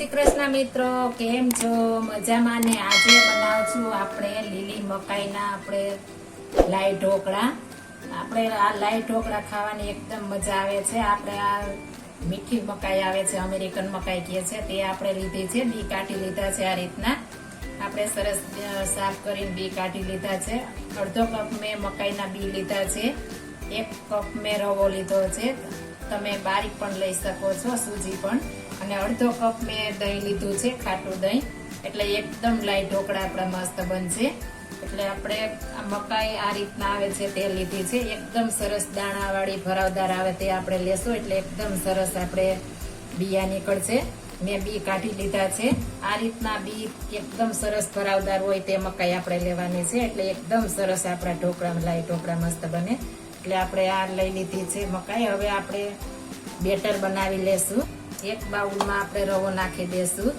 શ્રી કૃષ્ણ મિત્રો, કેમ છો? મજામાં ને? આજે બનાવશું આપણે લીલી મકાઈના આપણે લાઈ ઢોકળા. આપણે આ લાઈ ઢોકળા ખાવાની એકદમ મજા આવે છે. આપણે આ મીઠી મકાઈ આવે છે, અમેરિકન મકાઈ કહે છે, તે આપણે લીધી છે. બી કાઢી લીધા છે. આ રીતના આપણે સરસ સાફ કરીને બી કાઢી લીધા છે. અડધો કપ મેં મકાઈના બી લીધા છે. 1 કપ મેં રવો લીધો છે. તમે બારીક પણ લઈ શકો છો, સૂજી પણ. અને અડધો કપ મેં દહીં લીધું છે, ખાટું દહીં. એટલે એકદમ લાઈ ઢોકળા આપણા મસ્ત બનશે. એટલે આપણે આ મકાઈ આ રીતના આવે છે તે લીધી છે. એકદમ સરસ દાણાવાળી ભરાવદાર આવે તે આપણે લેશું. એટલે એકદમ સરસ આપણે બિયા નીકળશે. મેં બી કાઢી લીધા છે. આ રીતના બી એકદમ સરસ ભરાવદાર હોય તે મકાઈ આપણે લેવાની છે. એટલે એકદમ સરસ આપણા ઢોકળા લાઈ ઢોકળા મસ્ત બને. એટલે આપણે આ લઈ લીધી છે મકાઈ. હવે આપણે બેટર બનાવી લેશું. એક બાઉલમાં આપણે રવો નાખી દેશું,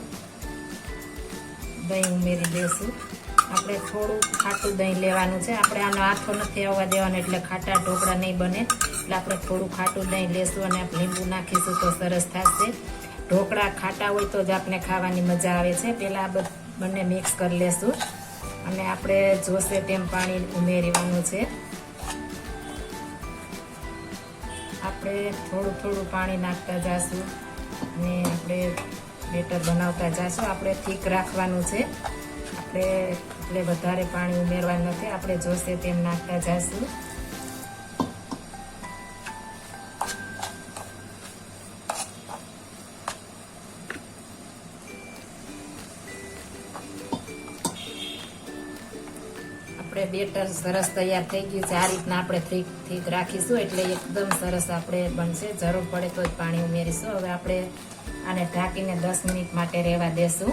દહીં ઉમેરી દેશું. આપણે થોડું ખાટું દહીં લેવાનું છે. આપણે આનો આથો નથી આવવા દેવાનો, એટલે ખાટા ઢોકળા નહીં બને. એટલે આપણે થોડું ખાટું દહીં લેશું અને લીંબુ નાખીશું તો સરસ થશે. ઢોકળા ખાટા હોય તો જ આપણે ખાવાની મજા આવે છે. પહેલા આ બંને મિક્સ કરી લેશું અને આપણે જોશે તેમ પાણી ઉમેરવાનું છે. આપણે થોડું થોડું પાણી નાખતા જઈશું અને આપણે બેટર બનાવતા જઈશું. આપણે થીક રાખવાનું છે. આપણે એટલે વધારે પાણી ઉમેરવાનું નથી. આપણે જોશે તેમ નાખતા જઈશું. આપણે બેટર સરસ તૈયાર થઈ ગયું છે. આ રીતના આપણે થીક રાખીશું એટલે એકદમ સરસ આપણે બનશે. જરૂર પડે તો જ પાણી ઉમેરીશું. હવે આપણે આને ઢાંકીને 10 મિનિટ માટે રહેવા દેશું.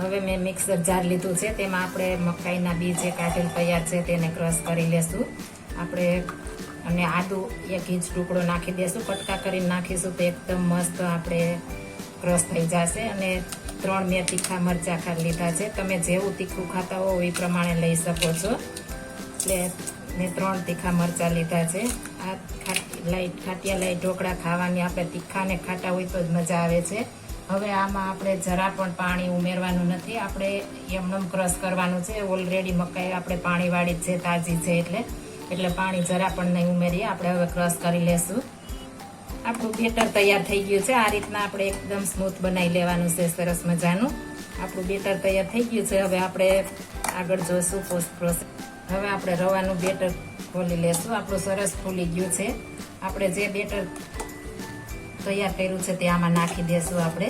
હવે મેં મિક્સર જાર લીધું છે. તેમાં આપણે મકાઈના બી જે કાઢેલ તૈયાર છે તેને ક્રશ કરી લેશું. આપણે અને આદુ 1 ઇંચ ટુકડો નાખી દેશું. કટકા કરીને નાખીશું તો એકદમ મસ્ત આપણે ક્રશ થઈ જશે. અને 3 મેં તીખા મરચાં લીધા છે. તમે જેવું તીખું ખાતા હો એ પ્રમાણે લઈ શકો છો. એટલે મેં 3 તીખા મરચાં લીધા છે. આ ખાટિયા લાઈ ઢોકળા ખાવાની આપણે તીખા ને ખાટા હોય તો જ મજા આવે છે. હવે આમાં આપણે જરા પણ પાણી ઉમેરવાનું નથી. આપણે એમનેમ ક્રશ કરવાનું છે. ઓલરેડી મકાઈ આપણે પાણીવાળી જ છે, તાજી છે, એટલે પાણી જરા પણ નહીં ઉમેરીએ. આપણે હવે ક્રશ કરી લેશું. આપણું બેટર તૈયાર થઈ ગયું છે. આ રીતના આપણે એકદમ સ્મૂથ બનાવી લેવાનું છે, સરસ મજાનું. આપણું બેટર તૈયાર થઈ ગયું છે. હવે આપણે આગળ જોઈશું પ્રોસેસ. હવે આપણે રવાનું બેટર ખોલી લેશું. આપણું સરસ ફૂલી ગયું છે. આપણે જે બેટર તૈયાર કર્યું છે તે આમાં નાખી દેશું. આપણે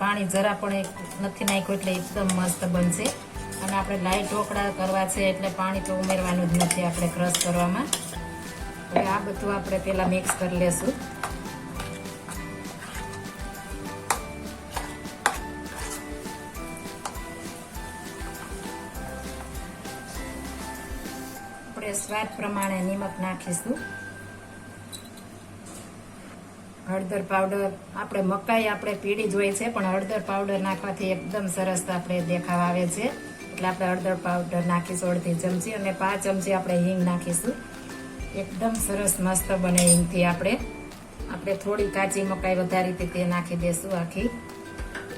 પાણી જરા પણ નથી નાખ્યું એટલે એકદમ મસ્ત બનશે. અને આપણે લાઈ ઢોકળા કરવા છે એટલે પાણી તો ઉમેરવાનું જ નથી આપણે ક્રશ કરવામાં. હવે આ બધું આપણે પેલા મિક્સ કરી લેશું. આપણે સ્વાદ પ્રમાણે નિમક નાખીશું. હળદર પાવડર, આપણે મકાઈ આપણે પીળી જ હોય છે પણ હળદર પાવડર નાખવાથી એકદમ સરસ આપણે દેખાવ આવે છે. એટલે આપણે હળદર પાવડર નાખીશું અડધી ચમચી. અને 5 ચમચી આપણે હિંગ નાખીશું. એકદમ સરસ મસ્ત બને હિંગથી. આપણે થોડી કાચી મકાઈ વધારી હતી તે નાખી દેશું આખી.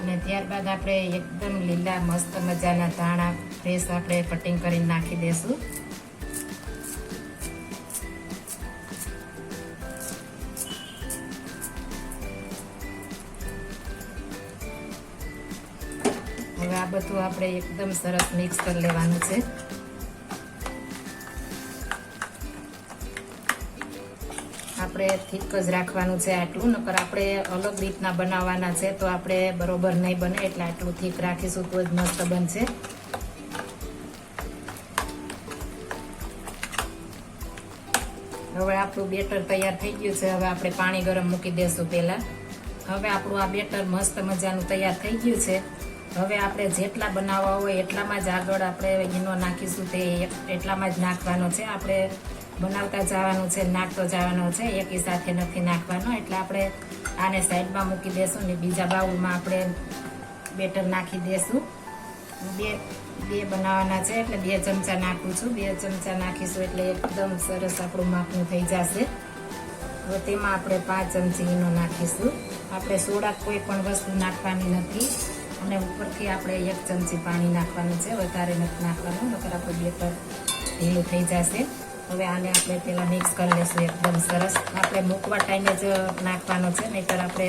અને ત્યારબાદ આપણે એકદમ લીલા મસ્ત મજાના ધાણા ફ્રેશ આપણે કટિંગ કરીને નાખી દેશું. હવે આ બધું આપણે એકદમ સરસ મિક્સ કરી લેવાનું છે. આપણે થીક જ રાખવાનું છે આટલું. નકર આપણે અલગ રીતના બનાવવાના છે તો આપણે બરોબર નહીં બને. એટલે આટલું થીક રાખીશું તો જ મસ્ત બનશે. હવે આપણું બેટર તૈયાર થઈ ગયું છે. હવે આપણે પાણી ગરમ મૂકી દેશું પહેલા. હવે આપણું આ બેટર મસ્ત મજાનું તૈયાર થઈ ગયું છે. હવે આપણે જેટલા બનાવવા હોય એટલામાં જ આગળ આપણે ઈનો નાખીશું. તે એટલામાં જ નાખવાનો છે. આપણે બનાવતા જવાનું છે, નાખતો જવાનો છે, એકી સાથે નથી નાખવાનો. એટલે આપણે આને સાઈડમાં મૂકી દેશું ને બીજા બાઉલમાં આપણે બેટર નાખી દેશું. બે બનાવવાના છે એટલે 2 ચમચા નાખું છું. 2 ચમચા નાખીશું એટલે એકદમ સરસ આપણું માપનું થઈ જશે. હવે તેમાં આપણે 5 ચમચી ઈનો નાખીશું. આપણે સોડા કોઈ પણ વસ્તુ નાખવાની નથી અને ઉપરથી આપણે 1 ચમચી પાણી નાખવાનું છે, વધારે નથી નાખવાનું, નકર આપણે બેટર ઢીલું થઈ જશે. હવે આને આપણે પહેલાં મિક્સ કરી લઈશું એકદમ સરસ. આપણે મૂકવા ટાઈમે જ નાખવાનો છે, નહીંતર આપણે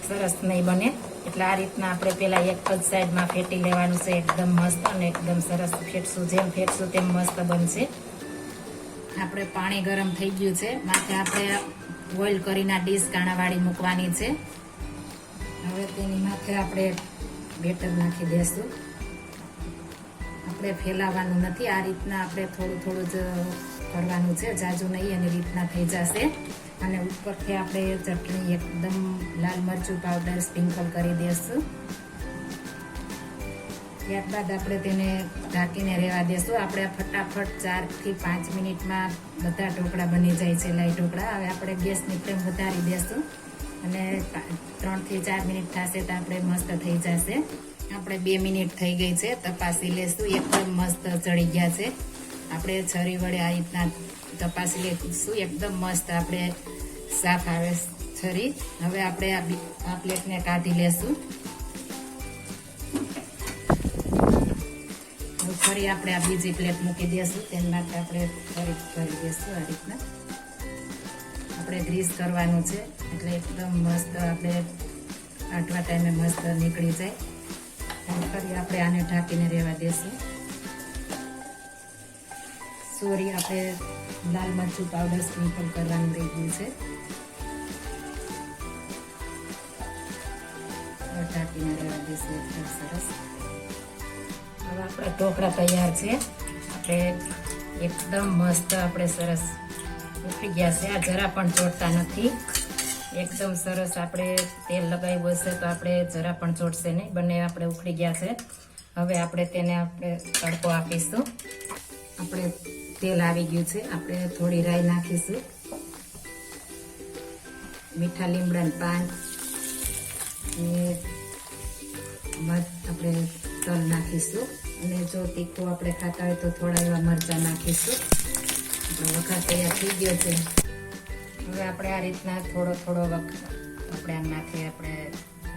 સરસ નહીં બને. એટલે આ રીતના આપણે પહેલાં એક જ સાઈડમાં ફેટી લેવાનું છે એકદમ મસ્ત, અને એકદમ સરસ ફેટશું. જેમ ફેટશું તેમ મસ્ત બનશે. આપણે પાણી ગરમ થઈ ગયું છે, માથે આપણે બોઇલ કરીને ડીશ કાણાવાળી મૂકવાની છે. હવે તેની માથે આપણે બેટર નાખી દઈશું. આપણે ફેલાવાનું નથી, આ રીતના આપણે થોડું થોડું જ કરવાનું છે, જાજુ નહીં, એની રીતના થઈ જશે. અને ઉપરથી આપણે ચટણી એકદમ લાલ મરચું પાવડર સ્પ્રિંકલ કરી દઈશું. ત્યારબાદ આપણે તેને ઢાંકીને રહેવા દેશું. આપણે ફટાફટ 4 થી 5 મિનિટમાં બધા ઢોકળા બની જાય છે, લાઈ ઢોકળા. હવે આપણે ગેસની ફ્લેમ વધારી દેશું અને 3 થી 4 મિનિટ થશે તો આપણે મસ્ત થઈ જશે. આપણે 2 મિનિટ થઈ ગઈ છે, તપાસી લેશું. એકદમ મસ્ત ચડી ગયા છે. આપણે છરી વડે આ રીતના તપાસી લઈશું. એકદમ મસ્ત આપણે સાફ આવે છરી. હવે આપણે આ પ્લેટને કાઢી લેશું. ફરી આપણે આ બીજી પ્લેટ મૂકી દઈશું. તેના માટે આપણે ફરી કરી દઈશું આ રીતના. આપણે ગ્રીસ કરવાનું છે, એટલે એકદમ મસ્ત આપણે આટવા ટાઈમે મસ્ત નીકળી જાય. અને ફરી આપણે આને ઢાંકીને રહેવા દેશું. સોરી, આપણે લાલ મરચું પાવડર સ્પ્રિંકલ કરવાનું રહી ગયું છે. ઢાંકીને રહેવા દેશું એકદમ સરસ. હવે આપણા ઢોકળા તૈયાર છે. આપણે એકદમ મસ્ત આપણે સરસ ઉઠી ગયા છે. આ જરા પણ ચોટતા નથી. એકદમ સરસ આપણે તેલ લગાવ્યું હશે તો આપણે જરા પણ ચોટશે નહીં. બંને આપણે ઉખડી ગયા છે. હવે આપણે તેને આપણે તડકો આપીશું. આપણે તેલ આવી ગયું છે. આપણે થોડી રાઈ નાખીશું, મીઠા લીમડાનું પાન, આપણે તલ નાખીશું. અને જો તીખું આપણે ખાતા હોય તો થોડા એવા મરચાં નાખીશું. આપણો વઘાર તૈયાર થઈ ગયો છે. હવે આપણે આ રીતના થોડો થોડો આપણે આમાંથી આપણે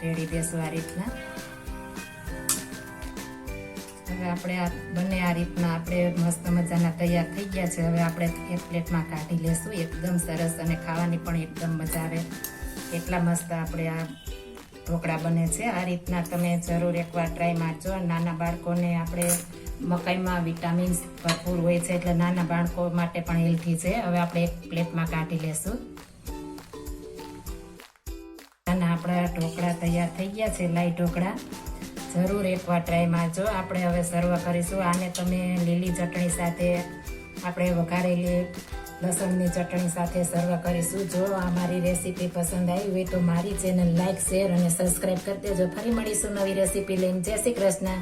રેડી દેશું આ રીતના. હવે આપણે આ બંને આ રીતના આપણે મસ્ત મજાના તૈયાર થઈ ગયા છે. હવે આપણે એક પ્લેટમાં કાઢી લેશું. એકદમ સરસ અને ખાવાની પણ એકદમ મજા આવે. એટલા મસ્ત આપણે આ ઢોકળા બને છે. આ રીતના તમે જરૂર એકવાર ટ્રાય મારજો. નાના બાળકોને આપણે મકાઈમાં વિટામિન્સ ભરપૂર હોય છે, એટલે નાના બાળકો માટે પણ હેલ્ધી છે. હવે આપણે એક પ્લેટમાં કાઢી લેશું. અને આપણા ઢોકળા તૈયાર થઈ ગયા છે, લાઈ ઢોકળા. જરૂર એકવાર ટ્રાય મારજો. આપણે હવે સર્વ કરીશું. આને તમે લીલી ચટણી સાથે, આપણે વઘારેલી લસણની ચટણી સાથે સર્વ કરીશું. જો આ મારી રેસીપી પસંદ આવી હોય તો મારી ચેનલ લાઈક, શેર અને સબસ્ક્રાઈબ કરી દેજો. ફરી મળીશું નવી રેસીપી લઈને. જય શ્રી કૃષ્ણ.